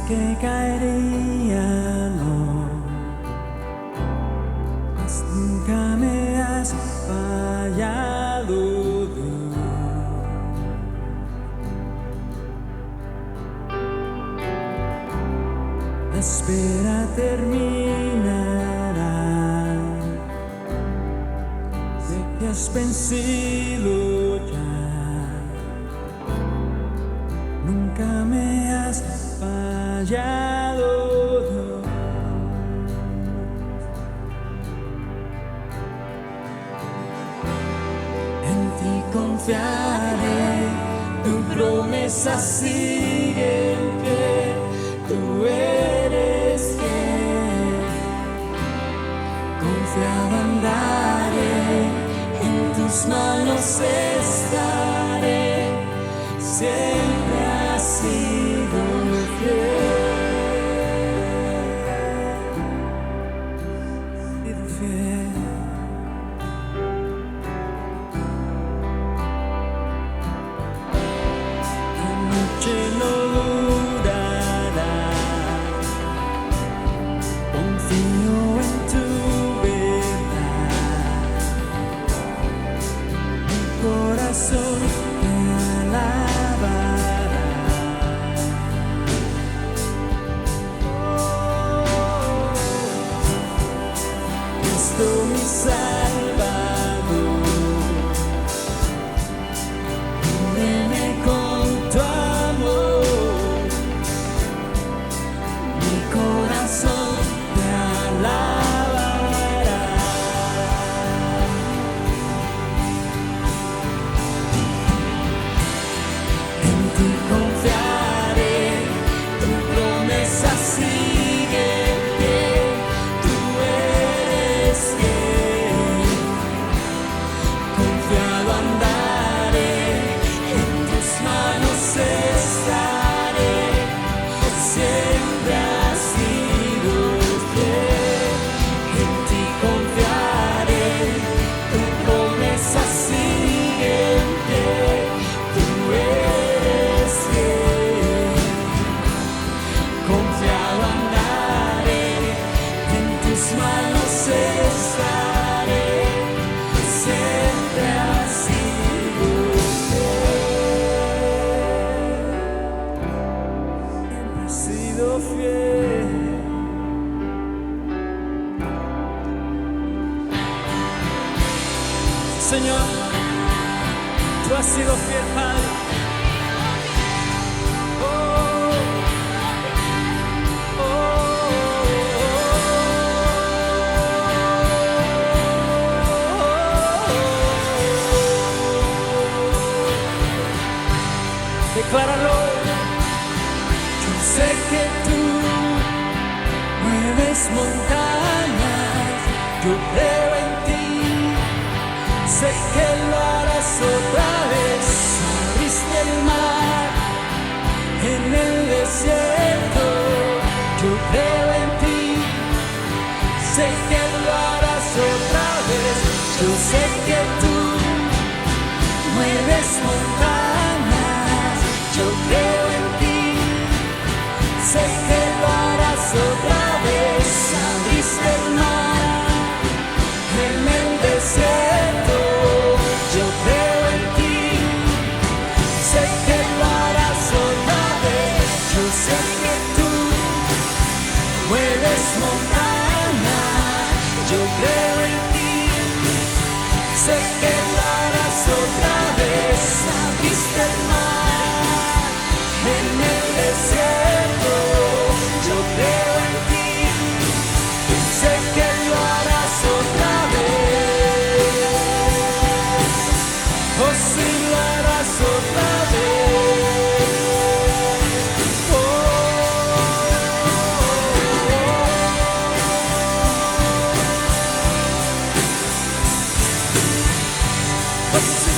que caería, no, mas nunca me has fallado. La espera terminará, sé que has vencido ya, nunca me has fallado. En ti confiaré, tu promesa sigue en pie, tú eres fiel. Confiado andaré, en tus manos estaré, siempre has sido fiel. La noche no durará, confío en tu verdad, mi corazón te alabará. Cristo mi Salvador, cúbreme con tu amor, mi corazón te alabará. En ti confiaré, tu promesa sigue en pie, tú eres fiel. Confiado andaré, en tus manos estaré, siempre has sido fiel. En ti confiaré, tu promesa sigue en pie, tú eres fiel. Confiado andaré, en tus manos estaré, siempre has sido fiel. Siempre has sido fiel. Señor, tú has sido fiel, Padre. Oh, oh, decláralo. Yo sé que tú mueves montañas, yo creo en ti. Sé que lo harás otra vez. Abriste el mar en el desierto, yo creo en ti. Sé que lo harás otra vez. Yo sé que tú mueves montañas, yo creo en ti. Sé que lo harás otra vez. Abriste el mar en el desierto, yo creo en ti. Sé que lo harás otra vez. Yo sé que tú mueves montañas, yo creo en ti. Sé que lo harás otra vez. Abriste el mar en el desierto, yo creo en ti. Sé que lo harás otra vez. Oh, si lo harás otra vez. Oh, oh, sí.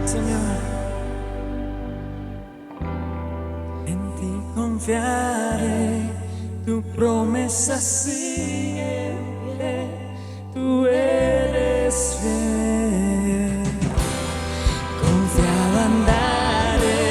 Señor, en ti confiaré, tu promesa sigue en pie, tú eres fiel. Confiado andaré,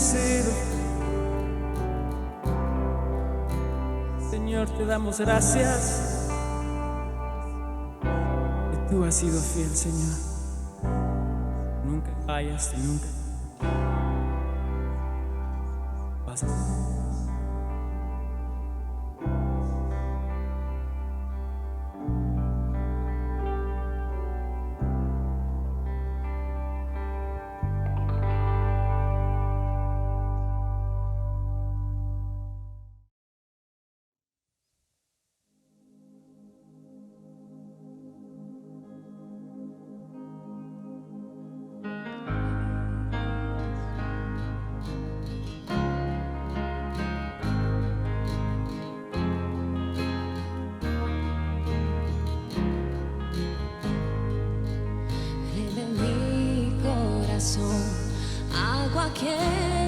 sido. Señor, te damos gracias, que tú has sido fiel, Señor. Nunca fallas, nunca pasas. Agua que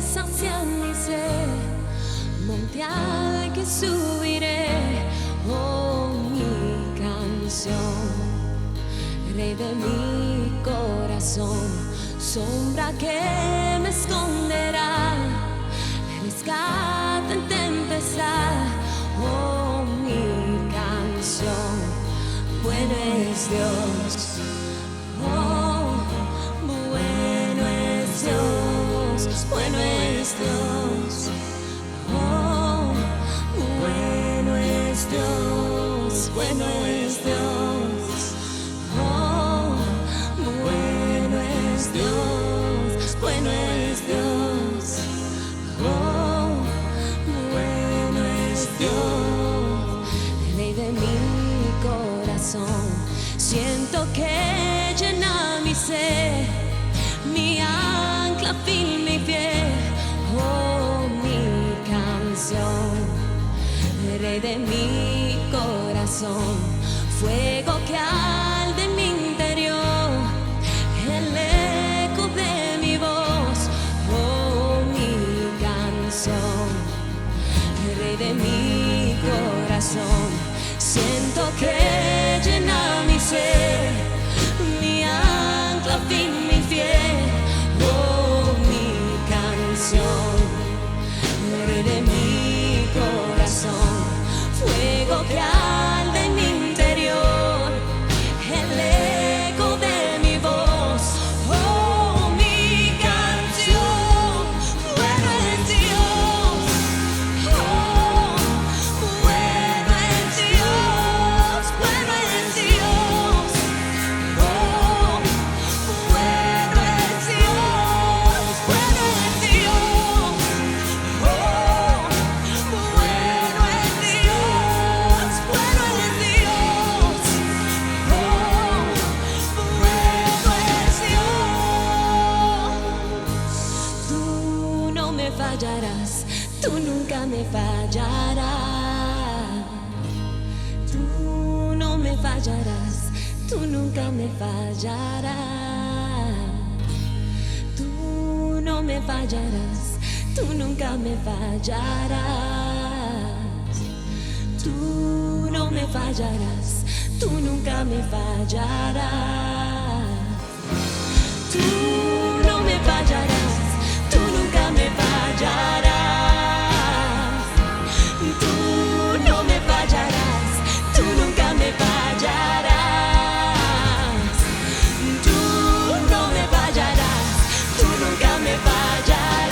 sacia mi ser, monte al que subiré, oh mi canción. Rey de mi corazón, sombra que me esconderá, rescate en tempestad, oh mi canción. Bueno es Dios, oh, bueno es Dios, bueno es Dios, oh, bueno es Dios, bueno es Dios, oh, bueno es Dios, bueno es Dios, oh, bueno es Dios. Rey de mi corazón, siento que llena mi ser, mi ancla firme y fiel, oh mi canción. Rey de mi corazón, fuego que arde en mi interior, el eco de mi voz, oh mi canción. Rey de mi corazón, siento que llena mi ser, mi ancla firme y fiel, oh mi canción. Rey de mi corazón, fuego que arde en mi interior, el eco de mi voz, oh mi canción. Bueno es Dios, oh, bueno es Dios, bueno es Dios, oh, bueno es Dios, bueno es Dios, oh, bueno es Dios, bueno es Dios, oh, bueno es Dios. Tú no me fallarás, tú nunca me fallarás. Tú no me fallarás, tú nunca me fallarás. Tú no me fallarás, tú nunca me fallarás. Tú no me fallarás, tú nunca me fallarás. Tú no me fallarás, tú nunca me fallarás. Tú no me fallarás, tú nunca me fallarás. Tú no me fallarás, tú nunca me fallarás.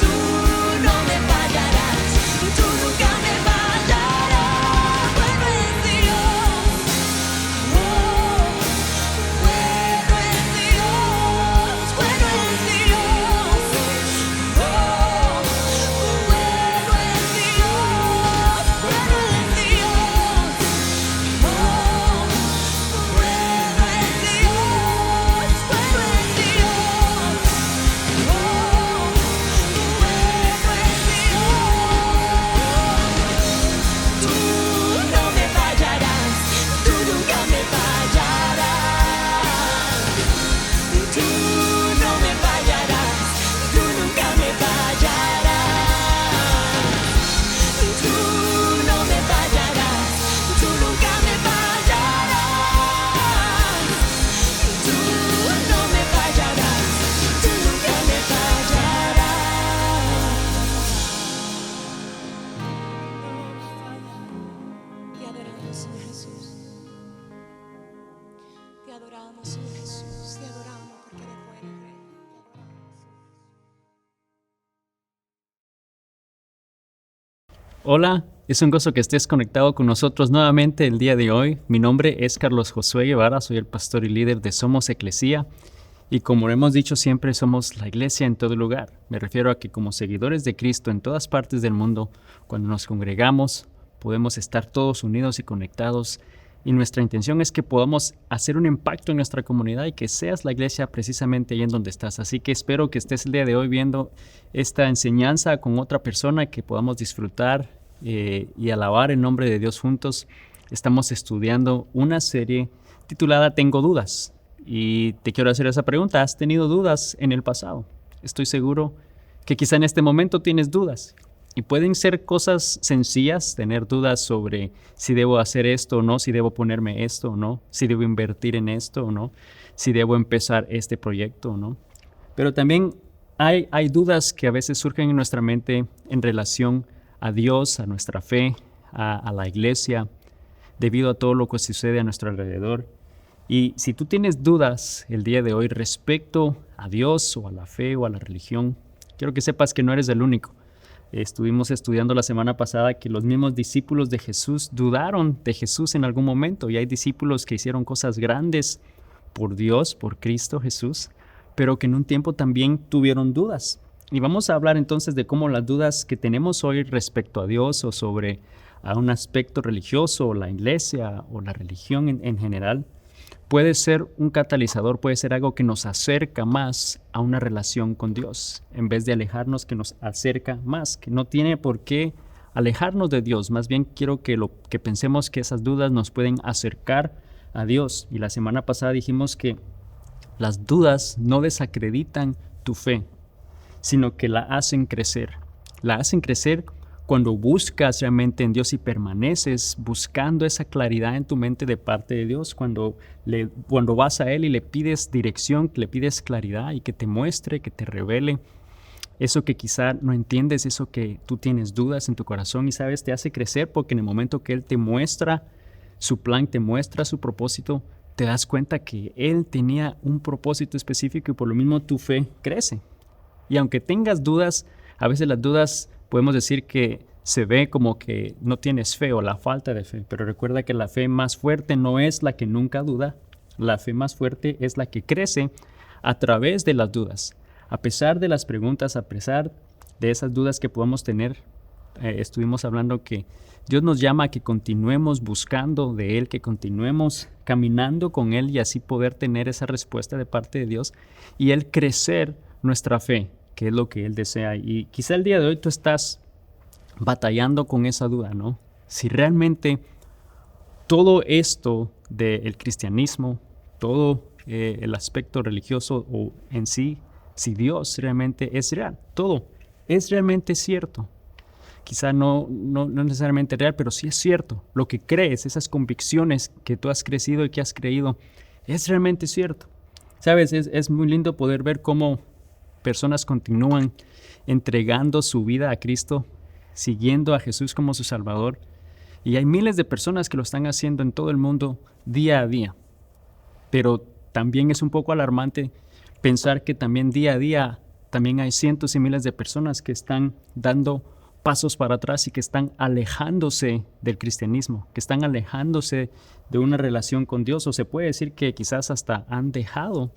Tú no me fallarás, tú nunca me fallarás. Bueno es Dios, oh, bueno adoramos, Señor Jesús. Te adoramos, Señor Jesús. Te adoramos porque eres bueno, Rey. Te adoramos. Hola, es un gozo que estés conectado con nosotros nuevamente el día de hoy. Mi nombre es Carlos Josué Guevara, soy el pastor y líder de Somos Eclesía. Y como hemos dicho siempre, somos la iglesia en todo lugar. Me refiero a que como seguidores de Cristo en todas partes del mundo, cuando nos congregamos, podemos estar todos unidos y conectados. Y nuestra intención es que podamos hacer un impacto en nuestra comunidad y que seas la iglesia precisamente ahí en donde estás. Así que espero que estés el día de hoy viendo esta enseñanza con otra persona, que podamos disfrutar y alabar el nombre de Dios juntos. Estamos estudiando una serie titulada Tengo dudas. Y te quiero hacer esa pregunta. ¿Has tenido dudas en el pasado? Estoy seguro que quizá en este momento tienes dudas. Y pueden ser cosas sencillas, tener dudas sobre si debo hacer esto o no, si debo ponerme esto o no, si debo invertir en esto o no, si debo empezar este proyecto o no. Pero también hay dudas que a veces surgen en nuestra mente en relación a Dios, a nuestra fe, a la iglesia, debido a todo lo que sucede a nuestro alrededor. Y si tú tienes dudas el día de hoy respecto a Dios o a la fe o a la religión, quiero que sepas que no eres el único. Estuvimos estudiando la semana pasada que los mismos discípulos de Jesús dudaron de Jesús en algún momento, y hay discípulos que hicieron cosas grandes por Dios, por Cristo Jesús, pero que en un tiempo también tuvieron dudas. Y vamos a hablar entonces de cómo las dudas que tenemos hoy respecto a Dios o sobre a un aspecto religioso o la iglesia o la religión en general puede ser un catalizador, puede ser algo que nos acerca más a una relación con Dios, en vez de alejarnos, que nos acerca más, que no tiene por qué alejarnos de Dios. Más bien quiero que pensemos que esas dudas nos pueden acercar a Dios. Y la semana pasada dijimos que las dudas no desacreditan tu fe, sino que la hacen crecer. La hacen crecer cuando buscas realmente en Dios y permaneces buscando esa claridad en tu mente de parte de Dios, cuando vas a Él y le pides dirección, le pides claridad y que te muestre, que te revele eso que quizá no entiendes, eso que tú tienes dudas en tu corazón, y sabes, te hace crecer porque en el momento que Él te muestra su plan, te muestra su propósito, te das cuenta que Él tenía un propósito específico y por lo mismo tu fe crece. Y aunque tengas dudas, a veces las dudas podemos decir que se ve como que no tienes fe o la falta de fe, pero recuerda que la fe más fuerte no es la que nunca duda. La fe más fuerte es la que crece a través de las dudas. A pesar de las preguntas, a pesar de esas dudas que podamos tener, estuvimos hablando que Dios nos llama a que continuemos buscando de Él, que continuemos caminando con Él y así poder tener esa respuesta de parte de Dios y Él crecer nuestra fe, que es lo que Él desea. Y quizá el día de hoy tú estás batallando con esa duda, ¿no? Si realmente todo esto del cristianismo, todo el aspecto religioso o en sí, si Dios realmente es real, todo es realmente cierto. Quizá no necesariamente real, pero sí es cierto. Lo que crees, esas convicciones que tú has crecido y que has creído, es realmente cierto. Sabes, es muy lindo poder ver cómo personas continúan entregando su vida a Cristo, siguiendo a Jesús como su Salvador. Y hay miles de personas que lo están haciendo en todo el mundo día a día. Pero también es un poco alarmante pensar que también día a día también hay cientos y miles de personas que están dando pasos para atrás y que están alejándose del cristianismo, que están alejándose de una relación con Dios, o se puede decir que quizás hasta han dejado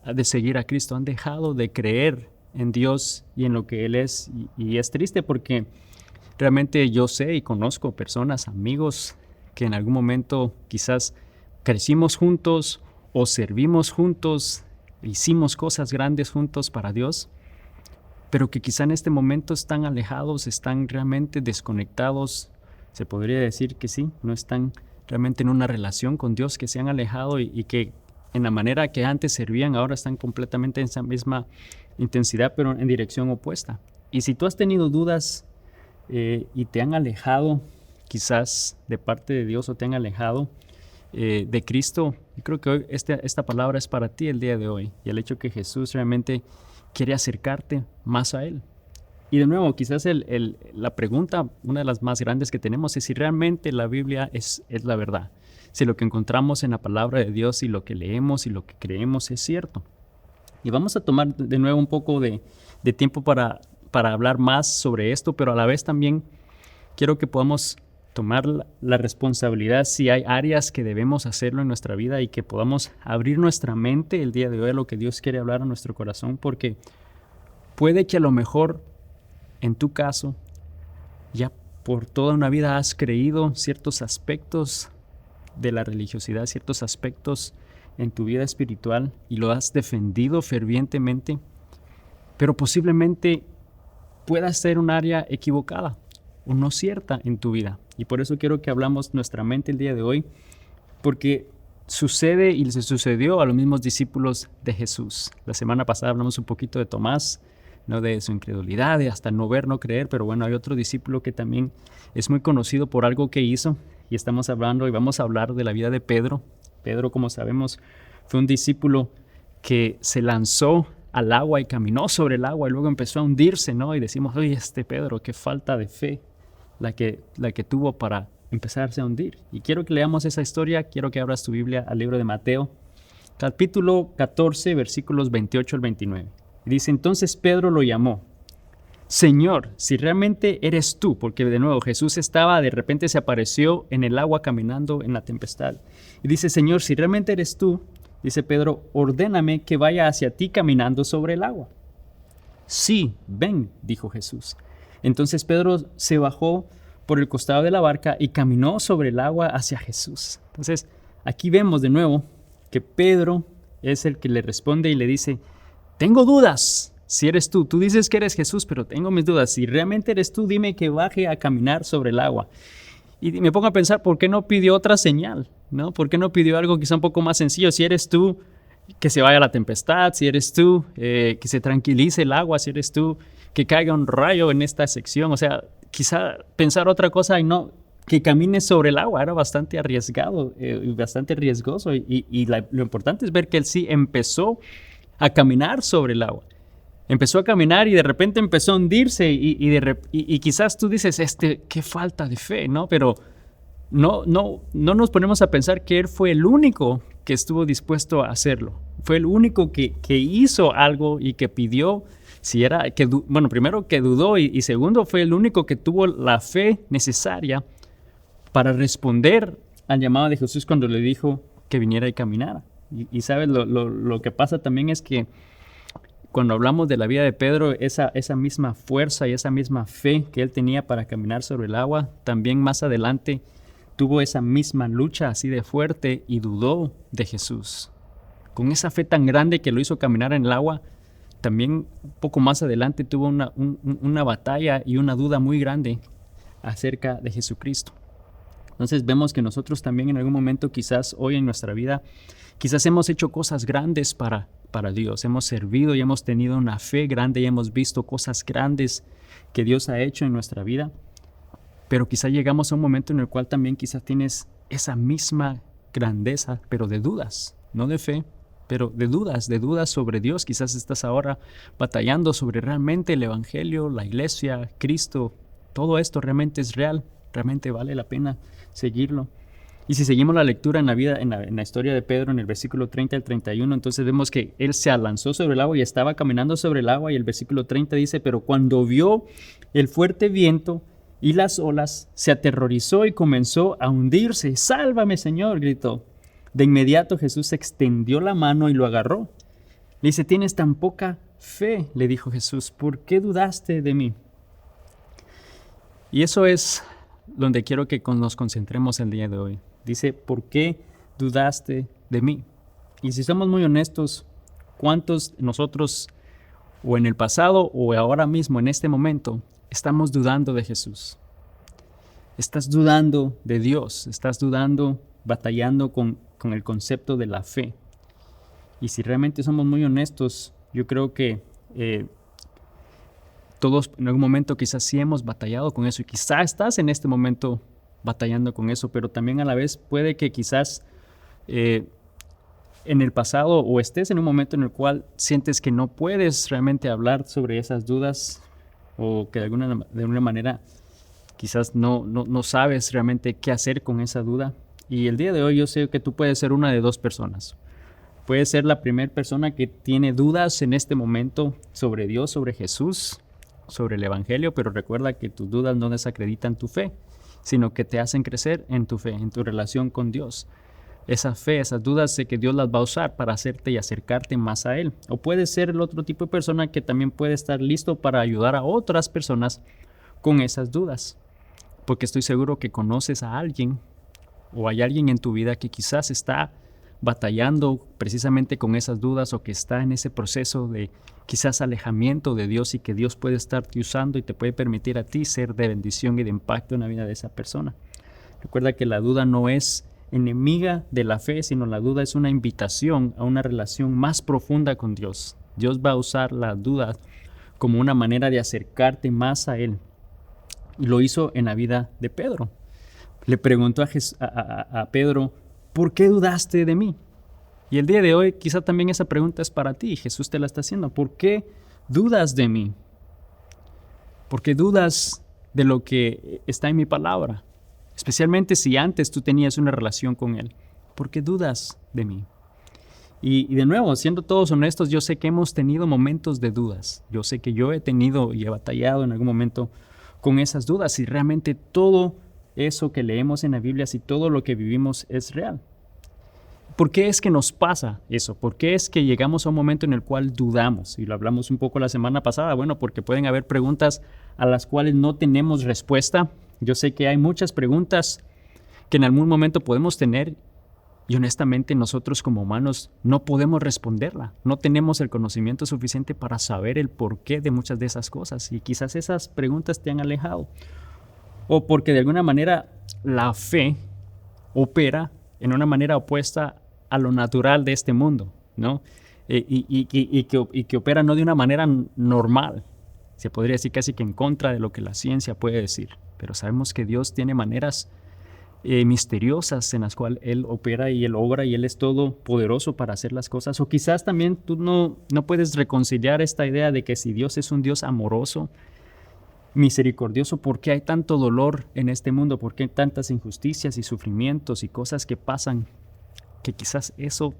de seguir a Cristo, han dejado de creer en Dios y en lo que Él es. Y es triste porque realmente yo sé y conozco personas, amigos, que en algún momento quizás crecimos juntos o servimos juntos, hicimos cosas grandes juntos para Dios, pero que quizá en este momento están alejados, están realmente desconectados. Se podría decir que sí, no están realmente en una relación con Dios, que se han alejado y que en la manera que antes servían, ahora están completamente en esa misma intensidad, pero en dirección opuesta. Y si tú has tenido dudas y te han alejado quizás de parte de Dios o te han alejado de Cristo, yo creo que hoy esta palabra es para ti el día de hoy, y el hecho que Jesús realmente quiere acercarte más a Él. Y de nuevo, quizás la pregunta, una de las más grandes que tenemos, es si realmente la Biblia es la verdad. Si lo que encontramos en la palabra de Dios y lo que leemos y lo que creemos es cierto. Y vamos a tomar de nuevo un poco de tiempo para hablar más sobre esto, pero a la vez también quiero que podamos tomar la responsabilidad si hay áreas que debemos hacerlo en nuestra vida y que podamos abrir nuestra mente el día de hoy a lo que Dios quiere hablar a nuestro corazón, porque puede que a lo mejor en tu caso ya por toda una vida has creído ciertos aspectos de la religiosidad, ciertos aspectos en tu vida espiritual y lo has defendido fervientemente, pero posiblemente pueda ser un área equivocada o no cierta en tu vida. Y por eso quiero que hablamos nuestra mente el día de hoy, porque sucede y se sucedió a los mismos discípulos de Jesús. La semana pasada hablamos un poquito de Tomás, ¿no? De su incredulidad, de hasta no ver, no creer, pero bueno, hay otro discípulo que también es muy conocido por algo que hizo, y estamos hablando y vamos a hablar de la vida de Pedro. Pedro, como sabemos, fue un discípulo que se lanzó al agua y caminó sobre el agua y luego empezó a hundirse, ¿no? Y decimos, oye, Pedro, qué falta de fe la que tuvo para empezarse a hundir. Y quiero que leamos esa historia, quiero que abras tu Biblia al libro de Mateo, capítulo 14, versículos 28 al 29. Y dice, entonces Pedro lo llamó, Señor, si realmente eres tú, porque de nuevo Jesús de repente se apareció en el agua caminando en la tempestad. Y dice, Señor, si realmente eres tú, dice Pedro, ordéname que vaya hacia ti caminando sobre el agua. Sí, ven, dijo Jesús. Entonces Pedro se bajó por el costado de la barca y caminó sobre el agua hacia Jesús. Entonces, aquí vemos de nuevo que Pedro es el que le responde y le dice, tengo dudas si eres tú. Tú dices que eres Jesús, pero tengo mis dudas. Si realmente eres tú, dime que baje a caminar sobre el agua. Y me pongo a pensar, ¿por qué no pidió otra señal? ¿No? ¿Por qué no pidió algo quizá un poco más sencillo? Si eres tú, que se vaya la tempestad. Si eres tú, que se tranquilice el agua. Si eres tú, que caiga un rayo en esta sección. O sea, quizá pensar otra cosa y no que camine sobre el agua. Era bastante arriesgado y bastante riesgoso. Lo importante es ver que él sí empezó a caminar sobre el agua. Empezó a caminar y de repente empezó a hundirse y quizás tú dices, qué falta de fe, ¿no? Pero no nos ponemos a pensar que él fue el único que estuvo dispuesto a hacerlo. Fue el único que hizo algo y que pidió, primero que dudó y segundo fue el único que tuvo la fe necesaria para responder al llamado de Jesús cuando le dijo que viniera y caminara. Y sabes, lo que pasa también es que cuando hablamos de la vida de Pedro, esa misma fuerza y esa misma fe que él tenía para caminar sobre el agua, también más adelante tuvo esa misma lucha así de fuerte y dudó de Jesús. Con esa fe tan grande que lo hizo caminar en el agua, también un poco más adelante tuvo una batalla y una duda muy grande acerca de Jesucristo. Entonces vemos que nosotros también en algún momento, quizás hoy en nuestra vida, quizás hemos hecho cosas grandes para Dios. Hemos servido y hemos tenido una fe grande y hemos visto cosas grandes que Dios ha hecho en nuestra vida. Pero quizá llegamos a un momento en el cual también quizás tienes esa misma grandeza, pero de dudas, no de fe, pero de dudas sobre Dios. Quizás estás ahora batallando sobre realmente el Evangelio, la iglesia, Cristo. Todo esto realmente es real, realmente vale la pena seguirlo. Y si seguimos la lectura en la historia de Pedro, en el versículo 30 al 31, entonces vemos que él se lanzó sobre el agua y estaba caminando sobre el agua, y el versículo 30 dice, pero cuando vio el fuerte viento y las olas, se aterrorizó y comenzó a hundirse. ¡Sálvame, Señor!, gritó. De inmediato Jesús extendió la mano y lo agarró. Le dice, tienes tan poca fe, le dijo Jesús, ¿por qué dudaste de mí? Y eso es donde quiero que nos concentremos el día de hoy. Dice, ¿por qué dudaste de mí? Y si somos muy honestos, ¿cuántos nosotros, o en el pasado o ahora mismo, en este momento, estamos dudando de Jesús? Estás dudando de Dios, estás dudando, batallando con el concepto de la fe. Y si realmente somos muy honestos, yo creo que todos en algún momento quizás sí hemos batallado con eso, y quizás estás en este momento batallando con eso, pero también a la vez puede que quizás en el pasado o estés en un momento en el cual sientes que no puedes realmente hablar sobre esas dudas o que de alguna manera quizás no sabes realmente qué hacer con esa duda. Y el día de hoy yo sé que tú puedes ser una de dos personas. Puedes ser la primera persona que tiene dudas en este momento sobre Dios, sobre Jesús, sobre el Evangelio, pero recuerda que tus dudas no desacreditan tu fe, sino que te hacen crecer en tu fe, en tu relación con Dios. Esa fe, esas dudas, sé que Dios las va a usar para hacerte y acercarte más a Él. O puedes ser el otro tipo de persona que también puede estar listo para ayudar a otras personas con esas dudas. Porque estoy seguro que conoces a alguien o hay alguien en tu vida que quizás está batallando precisamente con esas dudas o que está en ese proceso de quizás alejamiento de Dios y que Dios puede estarte usando y te puede permitir a ti ser de bendición y de impacto en la vida de esa persona. Recuerda que la duda no es enemiga de la fe, sino la duda es una invitación a una relación más profunda con Dios. Dios va a usar la duda como una manera de acercarte más a Él. Y lo hizo en la vida de Pedro. Le preguntó a Pedro, ¿por qué dudaste de mí? Y el día de hoy quizá también esa pregunta es para ti. Jesús te la está haciendo. ¿Por qué dudas de mí? ¿Por qué dudas de lo que está en mi palabra? Especialmente si antes tú tenías una relación con Él. ¿Por qué dudas de mí? Y de nuevo, siendo todos honestos, yo sé que hemos tenido momentos de dudas. Yo sé que yo he tenido y he batallado en algún momento con esas dudas. Si realmente todo eso que leemos en la Biblia, si todo lo que vivimos es real. ¿Por qué es que nos pasa eso? ¿Por qué es que llegamos a un momento en el cual dudamos? Y lo hablamos un poco la semana pasada. Bueno, porque pueden haber preguntas a las cuales no tenemos respuesta. Yo sé que hay muchas preguntas que en algún momento podemos tener y honestamente nosotros como humanos no podemos responderla. No tenemos el conocimiento suficiente para saber el porqué de muchas de esas cosas y quizás esas preguntas te han alejado. O porque de alguna manera la fe opera en una manera opuesta a lo natural de este mundo, ¿no? Y que opera no de una manera normal. Se podría decir casi que en contra de lo que la ciencia puede decir. Pero sabemos que Dios tiene maneras misteriosas en las cuales Él opera y Él obra y Él es todopoderoso para hacer las cosas. O quizás también tú no puedes reconciliar esta idea de que si Dios es un Dios amoroso, misericordioso, ¿por qué hay tanto dolor en este mundo? ¿Por qué hay tantas injusticias y sufrimientos y cosas que pasan? Que quizás eso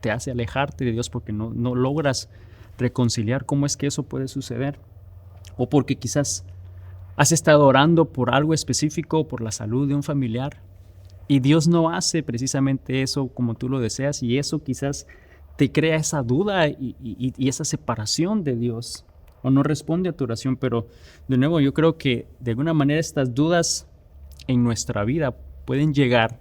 te hace alejarte de Dios porque no logras reconciliar cómo es que eso puede suceder. O porque quizás has estado orando por algo específico, por la salud de un familiar, y Dios no hace precisamente eso como tú lo deseas, y eso quizás te crea esa duda y esa separación de Dios, o no responde a tu oración. Pero de nuevo yo creo que de alguna manera estas dudas en nuestra vida pueden llegar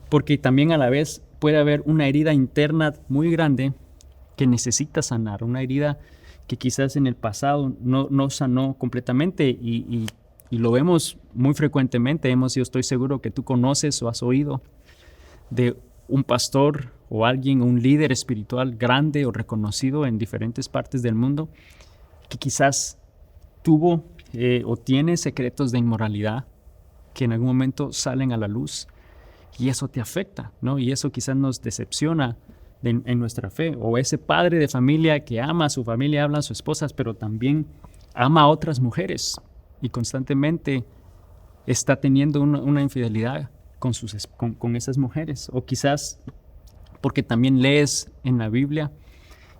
porque también a la vez puede haber una herida interna muy grande que necesita sanar, una herida que quizás en el pasado no sanó completamente y lo vemos muy frecuentemente. Yo estoy seguro que tú conoces o has oído de un pastor o alguien, un líder espiritual grande o reconocido en diferentes partes del mundo que quizás tuvo o tiene secretos de inmoralidad que en algún momento salen a la luz y eso te afecta, ¿no? Y eso quizás nos decepciona en nuestra fe. O ese padre de familia que ama a su familia, habla a sus esposas, pero también ama a otras mujeres y constantemente está teniendo una infidelidad con esas mujeres. O quizás porque también lees en la Biblia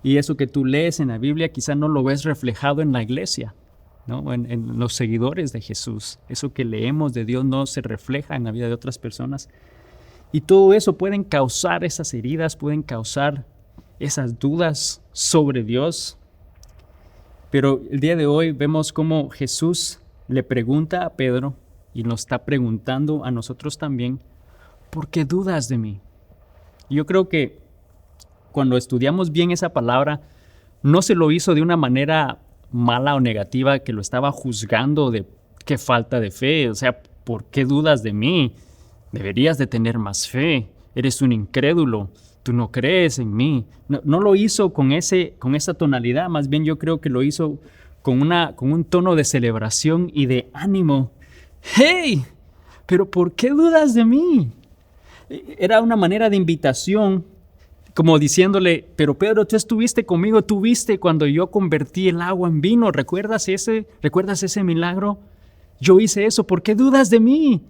y eso que tú lees en la Biblia quizás no lo ves reflejado en la iglesia, ¿no? En los seguidores de Jesús. Eso que leemos de Dios no se refleja en la vida de otras personas. Y todo eso pueden causar esas heridas, pueden causar esas dudas sobre Dios. Pero el día de hoy vemos cómo Jesús le pregunta a Pedro y nos está preguntando a nosotros también, ¿por qué dudas de mí? Y yo creo que cuando estudiamos bien esa palabra, no se lo hizo de una manera mala o negativa que lo estaba juzgando de qué falta de fe. O sea, ¿por qué dudas de mí? Deberías de tener más fe. Eres un incrédulo. Tú no crees en mí. No lo hizo con esa tonalidad. Más bien yo creo que lo hizo con un tono de celebración y de ánimo. ¡Hey! ¿Pero por qué dudas de mí? Era una manera de invitación como diciéndole, pero Pedro, tú estuviste conmigo, tú viste cuando yo convertí el agua en vino, ¿recuerdas ese milagro? Yo hice eso, ¿por qué dudas de mí?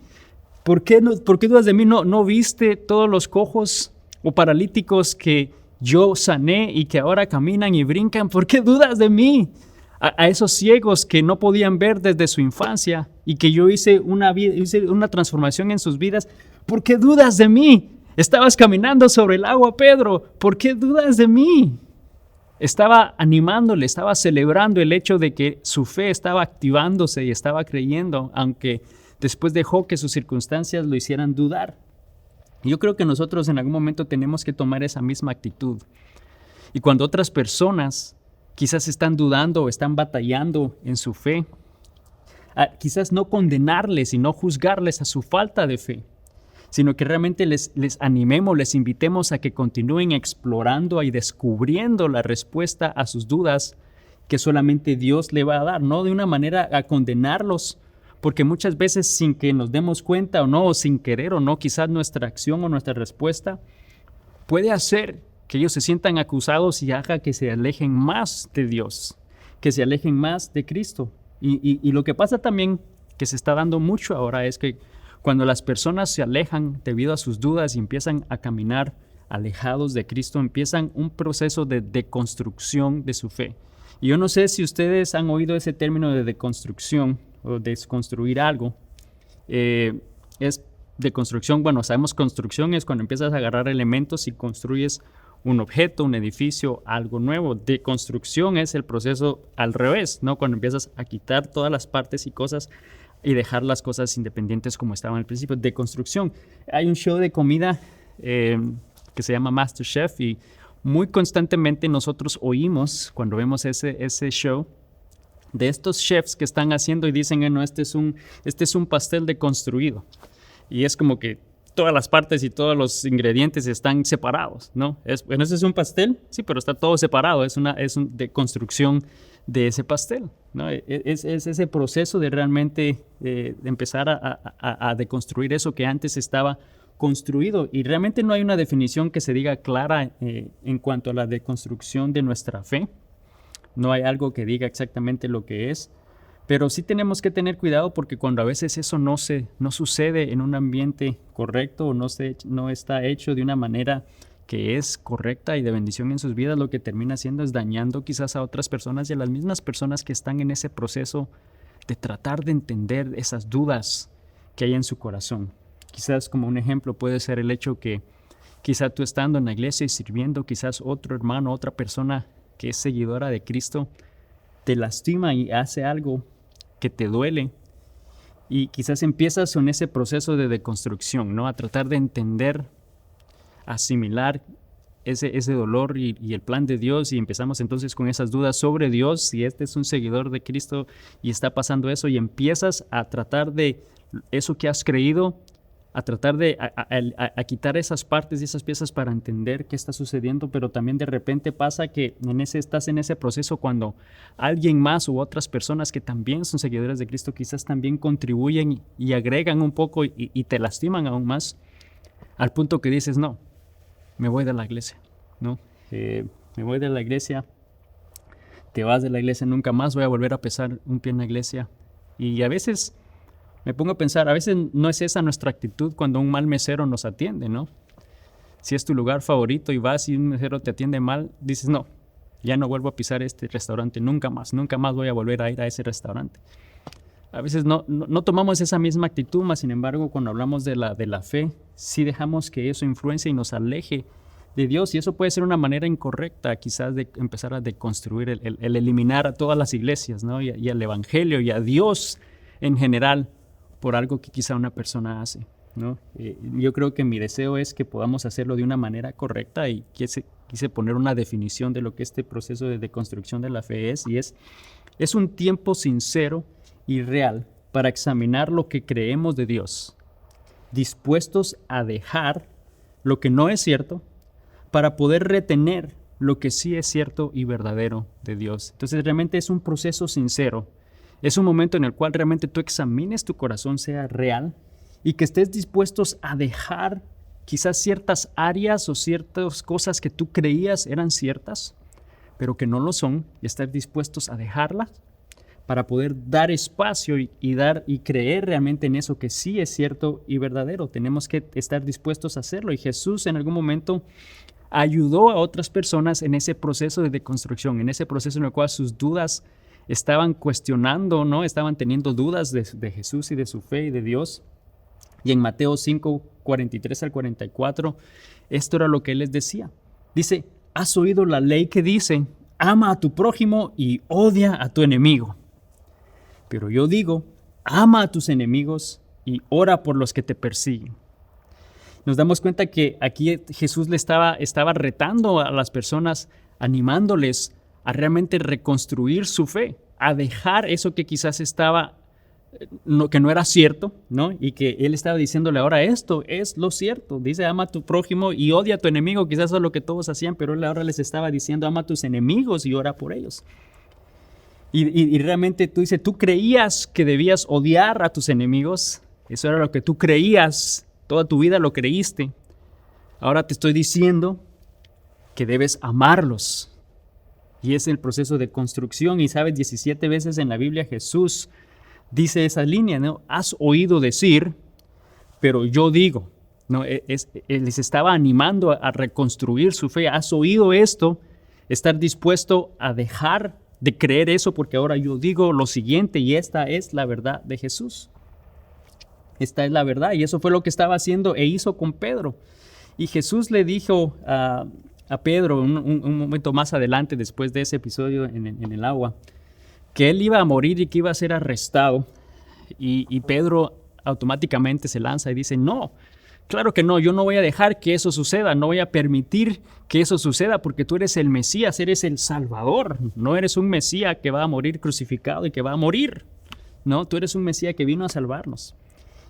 ¿Por qué dudas de mí? ¿No viste todos los cojos o paralíticos que yo sané y que ahora caminan y brincan? ¿Por qué dudas de mí? A esos ciegos que no podían ver desde su infancia y que yo hice una transformación en sus vidas, ¿por qué dudas de mí? Estabas caminando sobre el agua, Pedro, ¿por qué dudas de mí? Estaba animándole, estaba celebrando el hecho de que su fe estaba activándose y estaba creyendo, aunque después dejó que sus circunstancias lo hicieran dudar. Yo creo que nosotros en algún momento tenemos que tomar esa misma actitud. Y cuando otras personas quizás están dudando o están batallando en su fe, quizás no condenarles y no juzgarles a su falta de fe, sino que realmente les animemos, les invitemos a que continúen explorando y descubriendo la respuesta a sus dudas que solamente Dios le va a dar, no de una manera a condenarlos, porque muchas veces sin que nos demos cuenta o no, o sin querer o no, quizás nuestra acción o nuestra respuesta puede hacer que ellos se sientan acusados y haga que se alejen más de Dios, que se alejen más de Cristo. Y lo que pasa también, que se está dando mucho ahora, es que cuando las personas se alejan debido a sus dudas y empiezan a caminar alejados de Cristo, empiezan un proceso de deconstrucción de su fe. Y yo no sé si ustedes han oído ese término de deconstrucción o desconstruir algo. Es deconstrucción, bueno, sabemos construcción es cuando empiezas a agarrar elementos y construyes un objeto, un edificio, algo nuevo. Deconstrucción es el proceso al revés, ¿no? Cuando empiezas a quitar todas las partes y cosas y dejar las cosas independientes como estaban al principio. Deconstrucción. Hay un show de comida que se llama MasterChef y muy constantemente nosotros oímos cuando vemos ese show de estos chefs que están haciendo y dicen, no, este es un pastel deconstruido. Y es como que todas las partes y todos los ingredientes están separados, ¿no? Bueno, ese es un pastel, sí, pero está todo separado, es una deconstrucción de ese pastel, ¿no? Es ese proceso de realmente de empezar a deconstruir eso que antes estaba construido. Y realmente no hay una definición que se diga clara en cuanto a la deconstrucción de nuestra fe. No hay algo que diga exactamente lo que es. Pero sí tenemos que tener cuidado porque cuando a veces eso no sucede en un ambiente correcto o no está hecho de una manera que es correcta y de bendición en sus vidas, lo que termina haciendo es dañando quizás a otras personas y a las mismas personas que están en ese proceso de tratar de entender esas dudas que hay en su corazón. Quizás como un ejemplo puede ser el hecho que quizás tú estando en la iglesia y sirviendo, quizás otro hermano, otra persona que es seguidora de Cristo, te lastima y hace algo que te duele y quizás empiezas en ese proceso de deconstrucción, ¿no? A tratar de entender, asimilar ese dolor y el plan de Dios y empezamos entonces con esas dudas sobre Dios, si este es un seguidor de Cristo y está pasando eso y empiezas a tratar de eso que has creído, a tratar de quitar esas partes y esas piezas para entender qué está sucediendo, pero también de repente pasa que estás en ese proceso cuando alguien más u otras personas que también son seguidores de Cristo quizás también contribuyen y agregan un poco y te lastiman aún más al punto que dices, no, me voy de la iglesia, ¿no? Me voy de la iglesia, te vas de la iglesia, nunca más voy a volver a pisar un pie en la iglesia. Y a veces me pongo a pensar, a veces no es esa nuestra actitud cuando un mal mesero nos atiende, ¿no? Si es tu lugar favorito y vas y un mesero te atiende mal, dices, no, ya no vuelvo a pisar este restaurante, nunca más voy a volver a ir a ese restaurante. A veces no tomamos esa misma actitud, mas sin embargo, cuando hablamos de la fe, sí dejamos que eso influencie y nos aleje de Dios, y eso puede ser una manera incorrecta quizás de empezar a deconstruir, el eliminar a todas las iglesias, ¿no? y al evangelio y a Dios en general, por algo que quizá una persona hace, ¿no? Yo creo que mi deseo es que podamos hacerlo de una manera correcta y quise poner una definición de lo que este proceso de deconstrucción de la fe es, y es un tiempo sincero y real para examinar lo que creemos de Dios, dispuestos a dejar lo que no es cierto para poder retener lo que sí es cierto y verdadero de Dios. Entonces realmente es un proceso sincero. Es un momento en el cual realmente tú examines tu corazón, sea real, y que estés dispuestos a dejar quizás ciertas áreas o ciertas cosas que tú creías eran ciertas, pero que no lo son, y estar dispuestos a dejarlas para poder dar espacio y creer realmente en eso que sí es cierto y verdadero. Tenemos que estar dispuestos a hacerlo, y Jesús en algún momento ayudó a otras personas en ese proceso de deconstrucción, en ese proceso en el cual sus dudas estaban cuestionando, ¿no? Estaban teniendo dudas de Jesús y de su fe y de Dios. Y en Mateo 5, 43 al 44, esto era lo que él les decía. Dice, ¿has oído la ley que dice, ama a tu prójimo y odia a tu enemigo? Pero yo digo, ama a tus enemigos y ora por los que te persiguen. Nos damos cuenta que aquí Jesús le estaba retando a las personas, animándoles a realmente reconstruir su fe, a dejar eso que quizás que no era cierto, ¿no? Y que él estaba diciéndole ahora, esto es lo cierto. Dice, ama a tu prójimo y odia a tu enemigo. Quizás eso es lo que todos hacían, pero él ahora les estaba diciendo, ama a tus enemigos y ora por ellos. Y realmente tú creías que debías odiar a tus enemigos. Eso era lo que tú creías, toda tu vida lo creíste. Ahora te estoy diciendo que debes amarlos. Y es el proceso de construcción. Y sabes, 17 veces en la Biblia Jesús dice esa línea, ¿no? Has oído decir, pero yo digo, ¿no? Él les estaba animando a reconstruir su fe. Has oído esto, estar dispuesto a dejar de creer eso, porque ahora yo digo lo siguiente, y esta es la verdad de Jesús. Esta es la verdad, y eso fue lo que estaba haciendo e hizo con Pedro. Y Jesús le dijo a Pedro un momento más adelante, después de ese episodio en el agua, que él iba a morir y que iba a ser arrestado. Y Pedro automáticamente se lanza y dice, no, claro que no, yo no voy a dejar que eso suceda, no voy a permitir que eso suceda, porque tú eres el Mesías, eres el Salvador, no eres un Mesías que va a morir crucificado y que va a morir, no, tú eres un Mesías que vino a salvarnos.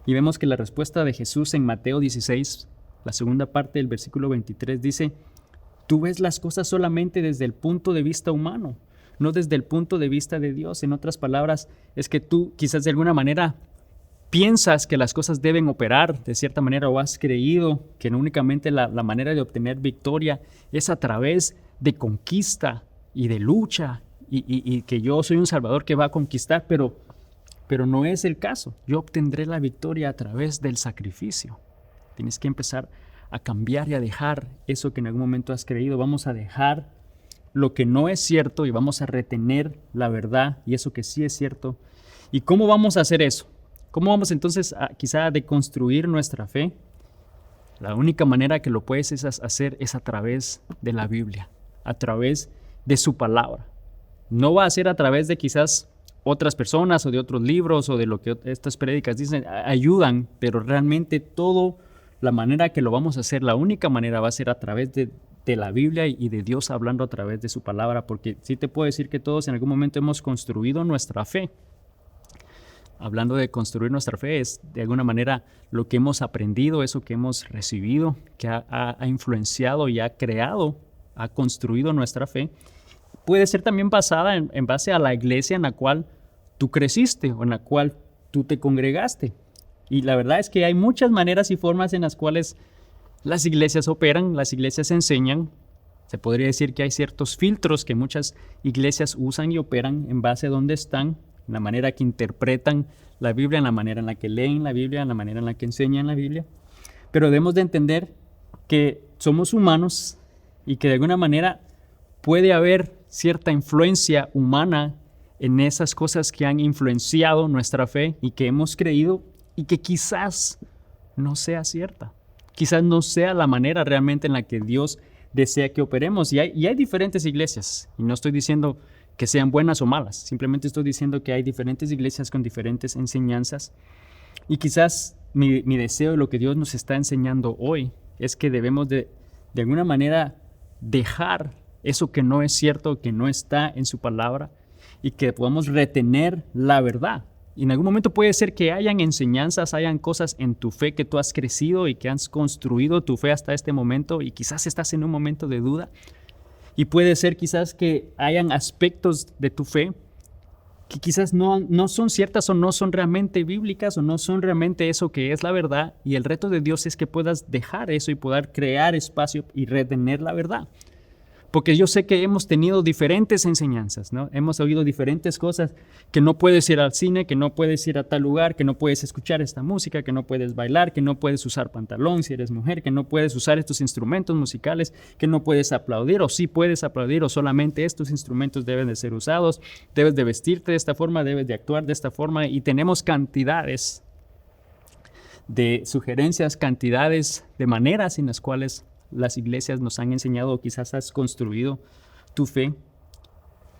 Y vemos que la respuesta de Jesús en Mateo 16, la segunda parte del versículo 23 dice, tú ves las cosas solamente desde el punto de vista humano, no desde el punto de vista de Dios. En otras palabras, es que tú quizás de alguna manera piensas que las cosas deben operar de cierta manera, o has creído que no únicamente la manera de obtener victoria es a través de conquista y de lucha y que yo soy un Salvador que va a conquistar, pero no es el caso. Yo obtendré la victoria a través del sacrificio. Tienes que empezar a cambiar y a dejar eso que en algún momento has creído. Vamos a dejar lo que no es cierto y vamos a retener la verdad y eso que sí es cierto. ¿Y cómo vamos a hacer eso? ¿Cómo vamos entonces quizá a deconstruir nuestra fe? La única manera que lo puedes hacer es a través de la Biblia, a través de su palabra. No va a ser a través de quizás otras personas o de otros libros o de lo que estas prédicas dicen, ayudan, pero realmente la manera que lo vamos a hacer, la única manera va a ser a través de la Biblia y de Dios hablando a través de su palabra, porque sí te puedo decir que todos en algún momento hemos construido nuestra fe. Hablando de construir nuestra fe, es de alguna manera lo que hemos aprendido, eso que hemos recibido, que ha influenciado y ha creado, ha construido nuestra fe. Puede ser también basada en base a la iglesia en la cual tú creciste o en la cual tú te congregaste. Y la verdad es que hay muchas maneras y formas en las cuales las iglesias operan, las iglesias enseñan. Se podría decir que hay ciertos filtros que muchas iglesias usan y operan en base a dónde están, en la manera que interpretan la Biblia, en la manera en la que leen la Biblia, en la manera en la que enseñan la Biblia. Pero debemos de entender que somos humanos y que de alguna manera puede haber cierta influencia humana en esas cosas que han influenciado nuestra fe y que hemos creído y que quizás no sea cierta. Quizás no sea la manera realmente en la que Dios desea que operemos. Y hay diferentes iglesias, y no estoy diciendo que sean buenas o malas, simplemente estoy diciendo que hay diferentes iglesias con diferentes enseñanzas. Y quizás mi deseo y lo que Dios nos está enseñando hoy es que debemos de alguna manera dejar eso que no es cierto, que no está en su palabra, y que podamos retener la verdad. Y en algún momento puede ser que hayan enseñanzas, hayan cosas en tu fe que tú has crecido y que has construido tu fe hasta este momento, y quizás estás en un momento de duda. Y puede ser quizás que hayan aspectos de tu fe que quizás no son ciertas o no son realmente bíblicas o no son realmente eso que es la verdad, y el reto de Dios es que puedas dejar eso y poder crear espacio y retener la verdad. Porque yo sé que hemos tenido diferentes enseñanzas, ¿no? Hemos oído diferentes cosas, que no puedes ir al cine, que no puedes ir a tal lugar, que no puedes escuchar esta música, que no puedes bailar, que no puedes usar pantalón si eres mujer, que no puedes usar estos instrumentos musicales, que no puedes aplaudir, o sí puedes aplaudir, o solamente estos instrumentos deben de ser usados, debes de vestirte de esta forma, debes de actuar de esta forma, y tenemos cantidades de sugerencias, cantidades de maneras en las cuales las iglesias nos han enseñado, o quizás has construido tu fe.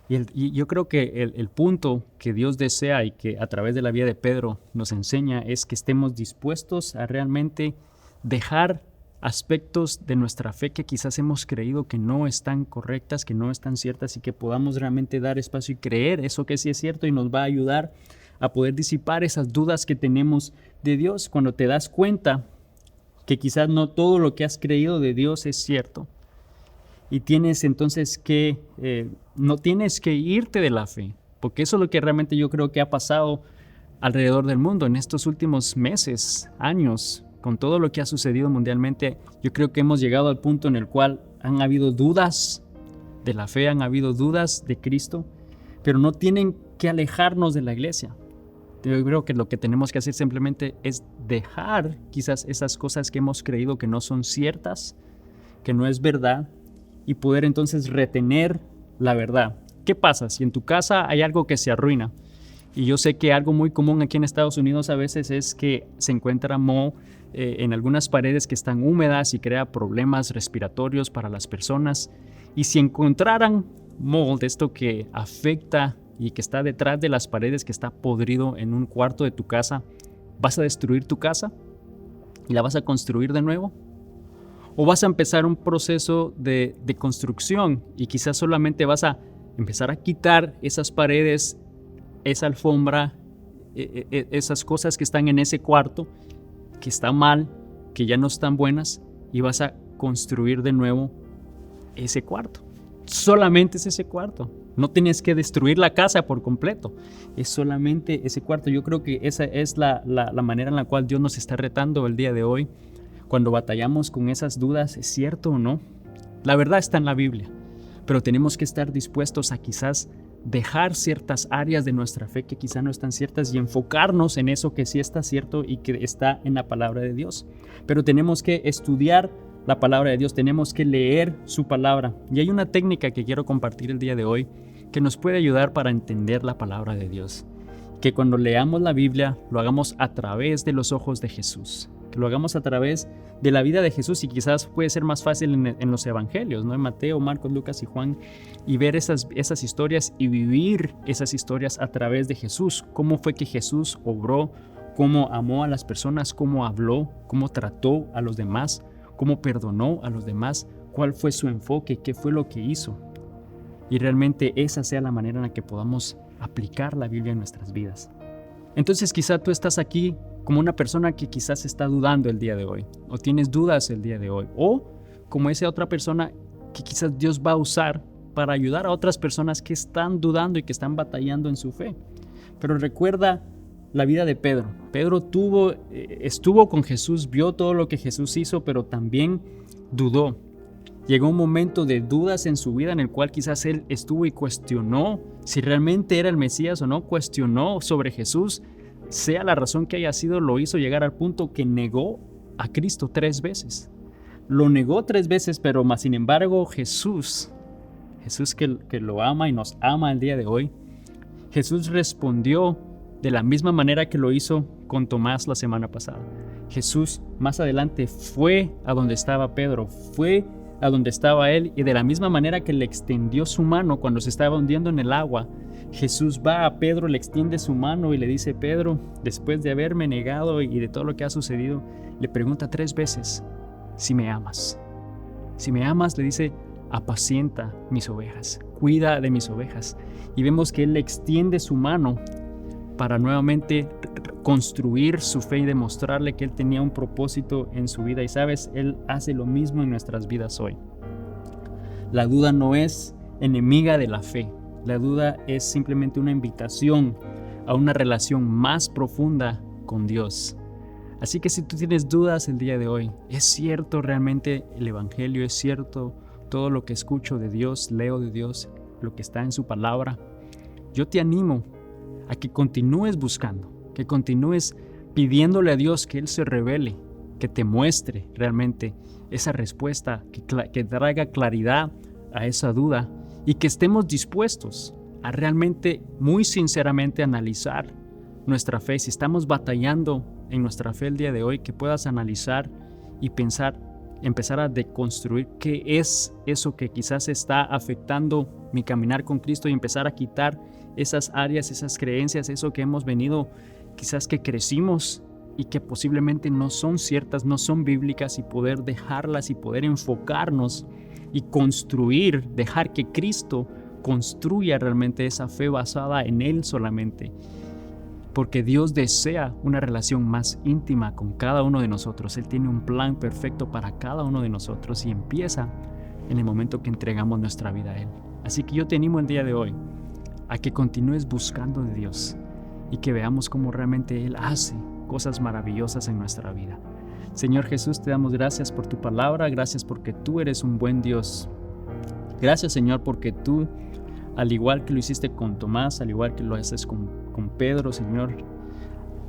Y yo creo que el punto que Dios desea y que a través de la vida de Pedro nos enseña es que estemos dispuestos a realmente dejar aspectos de nuestra fe que quizás hemos creído que no están correctas, que no están ciertas, y que podamos realmente dar espacio y creer eso que sí es cierto, y nos va a ayudar a poder disipar esas dudas que tenemos de Dios. Cuando te das cuenta que quizás no todo lo que has creído de Dios es cierto, y tienes entonces que, no tienes que irte de la fe, porque eso es lo que realmente yo creo que ha pasado alrededor del mundo en estos últimos meses, años, con todo lo que ha sucedido mundialmente. Yo creo que hemos llegado al punto en el cual han habido dudas de la fe, han habido dudas de Cristo, pero no tienen que alejarnos de la iglesia. Yo creo que lo que tenemos que hacer simplemente es dejar quizás esas cosas que hemos creído que no son ciertas, que no es verdad, y poder entonces retener la verdad. ¿Qué pasa si en tu casa hay algo que se arruina? Y yo sé que algo muy común aquí en Estados Unidos a veces es que se encuentra moho en algunas paredes que están húmedas y crea problemas respiratorios para las personas. Y si encontraran moho de esto que afecta y que está detrás de las paredes, que está podrido en un cuarto de tu casa, ¿vas a destruir tu casa y la vas a construir de nuevo? ¿O vas a empezar un proceso de construcción y quizás solamente vas a empezar a quitar esas paredes, esa alfombra, esas cosas que están en ese cuarto, que están mal, que ya no están buenas, y vas a construir de nuevo ese cuarto? Solamente es ese cuarto. No tienes que destruir la casa por completo. Es solamente ese cuarto. Yo creo que esa es la manera en la cual Dios nos está retando el día de hoy. Cuando batallamos con esas dudas, ¿es cierto o no? La verdad está en la Biblia. Pero tenemos que estar dispuestos a quizás dejar ciertas áreas de nuestra fe que quizás no están ciertas y enfocarnos en eso que sí está cierto y que está en la palabra de Dios. Pero tenemos que estudiar la palabra de Dios, tenemos que leer su palabra. Y hay una técnica que quiero compartir el día de hoy que nos puede ayudar para entender la palabra de Dios. Que cuando leamos la Biblia lo hagamos a través de los ojos de Jesús. Que lo hagamos a través de la vida de Jesús, y quizás puede ser más fácil en los evangelios, ¿no? En Mateo, Marcos, Lucas y Juan, y ver esas historias y vivir esas historias a través de Jesús. Cómo fue que Jesús obró, cómo amó a las personas, cómo habló, cómo trató a los demás, cómo perdonó a los demás, cuál fue su enfoque, qué fue lo que hizo. Y realmente esa sea la manera en la que podamos aplicar la Biblia en nuestras vidas. Entonces quizá tú estás aquí como una persona que quizás está dudando el día de hoy, o tienes dudas el día de hoy, o como esa otra persona que quizás Dios va a usar para ayudar a otras personas que están dudando y que están batallando en su fe. Pero recuerda la vida de Pedro. Pedro estuvo con Jesús, vio todo lo que Jesús hizo, pero también dudó. Llegó un momento de dudas en su vida en el cual quizás él estuvo y cuestionó si realmente era el Mesías o no, cuestionó sobre Jesús. Sea la razón que haya sido, lo hizo llegar al punto que negó a Cristo 3 veces. Lo negó 3 veces, pero más sin embargo Jesús que lo ama y nos ama el día de hoy, Jesús respondió de la misma manera que lo hizo con Tomás la semana pasada. Jesús más adelante fue a donde estaba Pedro, fue a donde estaba él, y de la misma manera que le extendió su mano cuando se estaba hundiendo en el agua, Jesús va a Pedro, le extiende su mano y le dice: Pedro, después de haberme negado y de todo lo que ha sucedido, le pregunta 3 veces si me amas. Si me amas, le dice: apacienta mis ovejas, cuida de mis ovejas. Y vemos que él le extiende su mano para nuevamente construir su fe y demostrarle que él tenía un propósito en su vida. Y sabes, él hace lo mismo en nuestras vidas hoy. La duda no es enemiga de la fe. La duda es simplemente una invitación a una relación más profunda con Dios. Así que si tú tienes dudas el día de hoy, ¿es cierto realmente el Evangelio? ¿Es cierto todo lo que escucho de Dios, leo de Dios, lo que está en su palabra? Yo te animo a que continúes buscando, que continúes pidiéndole a Dios que Él se revele, que te muestre realmente esa respuesta, que traiga claridad a esa duda y que estemos dispuestos a realmente, muy sinceramente, analizar nuestra fe. Si estamos batallando en nuestra fe el día de hoy, que puedas analizar y pensar, empezar a deconstruir qué es eso que quizás está afectando mi caminar con Cristo y empezar a quitar esas áreas, esas creencias, eso que hemos venido, quizás que crecimos y que posiblemente no son ciertas, no son bíblicas, y poder dejarlas y poder enfocarnos y construir, dejar que Cristo construya realmente esa fe basada en Él solamente. Porque Dios desea una relación más íntima con cada uno de nosotros. Él tiene un plan perfecto para cada uno de nosotros y empieza en el momento que entregamos nuestra vida a Él. Así que yo te animo el día de hoy a que continúes buscando de Dios y que veamos cómo realmente Él hace cosas maravillosas en nuestra vida. Señor Jesús, te damos gracias por tu palabra, gracias porque tú eres un buen Dios. Gracias, Señor, porque tú, al igual que lo hiciste con Tomás, al igual que lo haces con Pedro, Señor,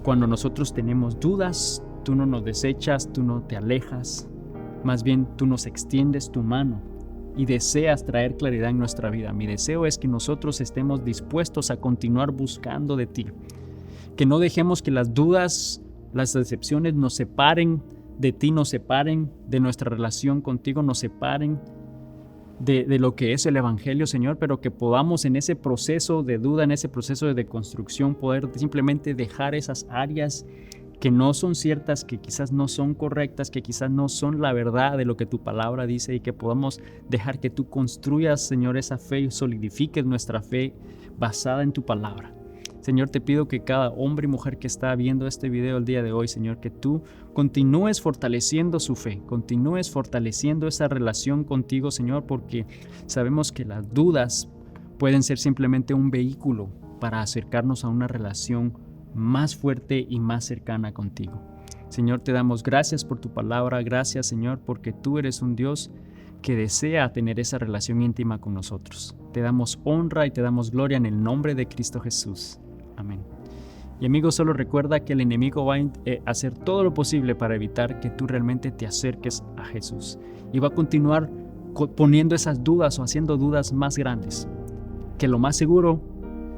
cuando nosotros tenemos dudas, tú no nos desechas, tú no te alejas, más bien tú nos extiendes tu mano y deseas traer claridad en nuestra vida. Mi deseo es que nosotros estemos dispuestos a continuar buscando de ti, que no dejemos que las dudas, las decepciones nos separen de ti, nos separen de nuestra relación contigo, nos separen de lo que es el Evangelio, Señor, pero que podamos en ese proceso de duda, en ese proceso de deconstrucción, poder simplemente dejar esas áreas que no son ciertas, que quizás no son correctas, que quizás no son la verdad de lo que tu palabra dice, y que podamos dejar que tú construyas, Señor, esa fe y solidifiques nuestra fe basada en tu palabra. Señor, te pido que cada hombre y mujer que está viendo este video el día de hoy, Señor, que tú continúes fortaleciendo su fe, continúes fortaleciendo esa relación contigo, Señor, porque sabemos que las dudas pueden ser simplemente un vehículo para acercarnos a una relación más fuerte y más cercana contigo. Señor, te damos gracias por tu palabra, gracias, Señor, porque tú eres un Dios que desea tener esa relación íntima con nosotros. Te damos honra y te damos gloria en el nombre de Cristo Jesús. Amén. Y amigo, solo recuerda que el enemigo va a hacer todo lo posible para evitar que tú realmente te acerques a Jesús. Y va a continuar poniendo esas dudas o haciendo dudas más grandes. Que lo más seguro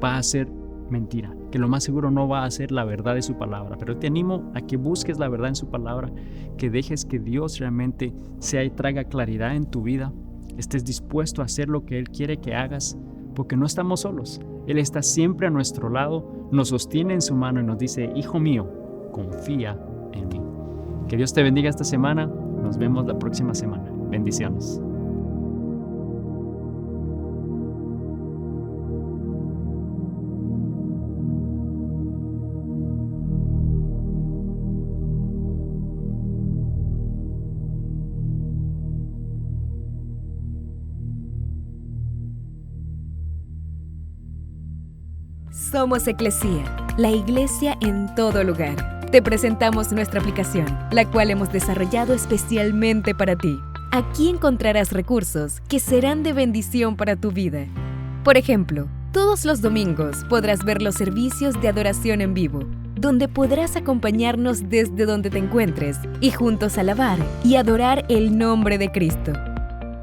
va a ser mentira. Que lo más seguro no va a ser la verdad de su palabra. Pero te animo a que busques la verdad en su palabra. Que dejes que Dios realmente sea y traiga claridad en tu vida. Estés dispuesto a hacer lo que Él quiere que hagas. Porque no estamos solos. Él está siempre a nuestro lado, nos sostiene en su mano y nos dice: hijo mío, confía en mí. Que Dios te bendiga esta semana. Nos vemos la próxima semana. Bendiciones. Somos Eclesía, la iglesia en todo lugar. Te presentamos nuestra aplicación, la cual hemos desarrollado especialmente para ti. Aquí encontrarás recursos que serán de bendición para tu vida. Por ejemplo, todos los domingos podrás ver los servicios de adoración en vivo, donde podrás acompañarnos desde donde te encuentres y juntos alabar y adorar el nombre de Cristo.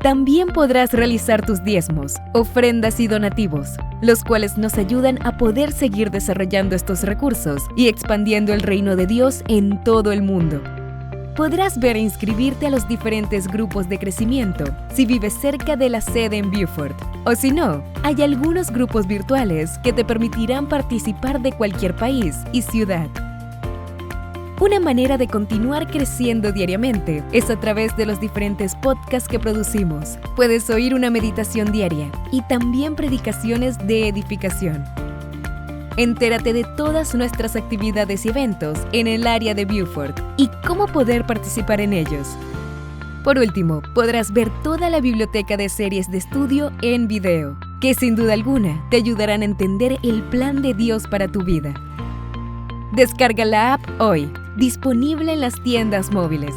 También podrás realizar tus diezmos, ofrendas y donativos, los cuales nos ayudan a poder seguir desarrollando estos recursos y expandiendo el reino de Dios en todo el mundo. Podrás ver e inscribirte a los diferentes grupos de crecimiento si vives cerca de la sede en Beaufort. O si no, hay algunos grupos virtuales que te permitirán participar de cualquier país y ciudad. Una manera de continuar creciendo diariamente es a través de los diferentes podcasts que producimos. Puedes oír una meditación diaria y también predicaciones de edificación. Entérate de todas nuestras actividades y eventos en el área de Beaufort y cómo poder participar en ellos. Por último, podrás ver toda la biblioteca de series de estudio en video. que sin duda alguna te ayudarán a entender el plan de Dios para tu vida. Descarga la app hoy, disponible en las tiendas móviles.